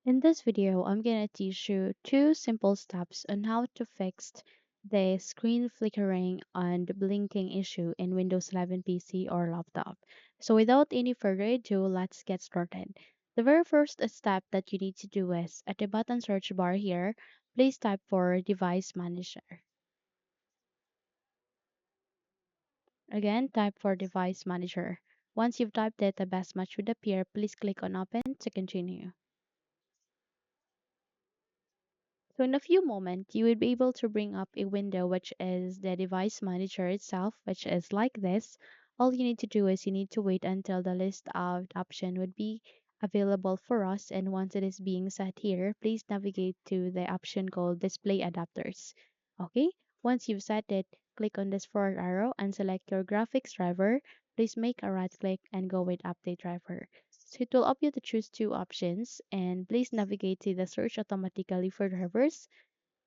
In this video, I'm gonna teach you two simple steps on how to fix the screen flickering and blinking issue in Windows 11 PC or laptop. So without any further ado, let's get started. The very first step that you need to do is at the button search bar here, please type for device manager. Again, type for device manager. Once you've typed it, the best match would appear. Please click on open to continue. So in a few moments, you will be able to bring up a window which is the device manager itself, which is like this. All you need to do is you need to wait until the list of option would be available for us. And once it is being set here, please navigate to the option called display adapters. Okay, once you've set it, click on this forward arrow and select your graphics driver. Please make a right click and go with update driver. So it will opt you to choose two options and please navigate to the search automatically for drivers.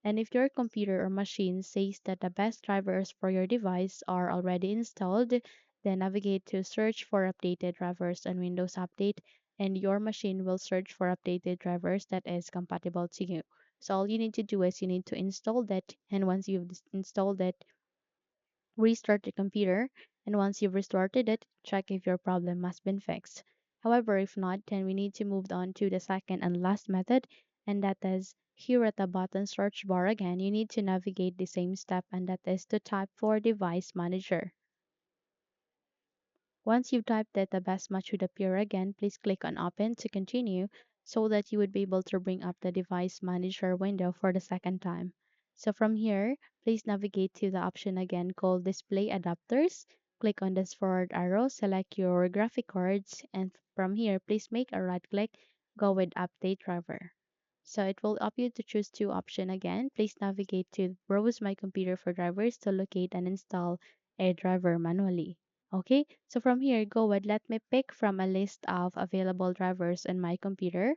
And if your computer or machine says that the best drivers for your device are already installed, then navigate to search for updated drivers on Windows Update and your machine will search for updated drivers that is compatible to you. So all you need to do is you need to install that and once you've installed it, restart the computer, and once you've restarted it, check if your problem has been fixed. However, if not, then we need to move on to the second and last method, and that is here at the bottom search bar again, you need to navigate the same step, and that is to type for device manager. Once you've typed it, the best match should appear again. Please click on open to continue so that you would be able to bring up the device manager window for the second time. So from here, please navigate to the option again called display adapters. Click on this forward arrow, select your graphic cards, and from here, please make a right click, go with update driver. So it will opt you to choose two options again. Please navigate to browse my computer for drivers to locate and install a driver manually. Okay, so from here, go ahead, let me pick from a list of available drivers on my computer.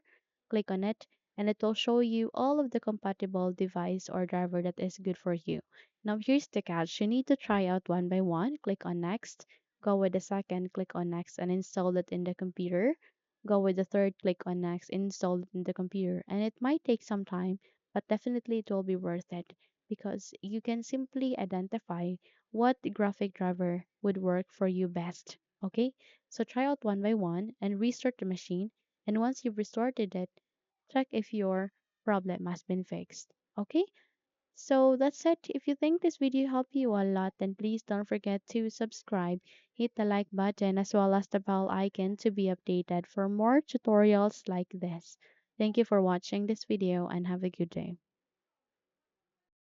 Click on it, and it will show you all of the compatible device or driver that is good for you. Now, here's the catch. You need to try out one by one. Click on next. Go with the second, click on next, and install it in the computer. Go with the third, click on next, install it in the computer. And it might take some time, but definitely it will be worth it because you can simply identify what graphic driver would work for you best. Okay, so try out one by one and restart the machine. And once you've restarted it, check if your problem has been fixed. Okay, so that's it. If you think this video helped you a lot, then please don't forget to subscribe, hit the like button as well as the bell icon to be updated for more tutorials like this. Thank you for watching this video and have a good day.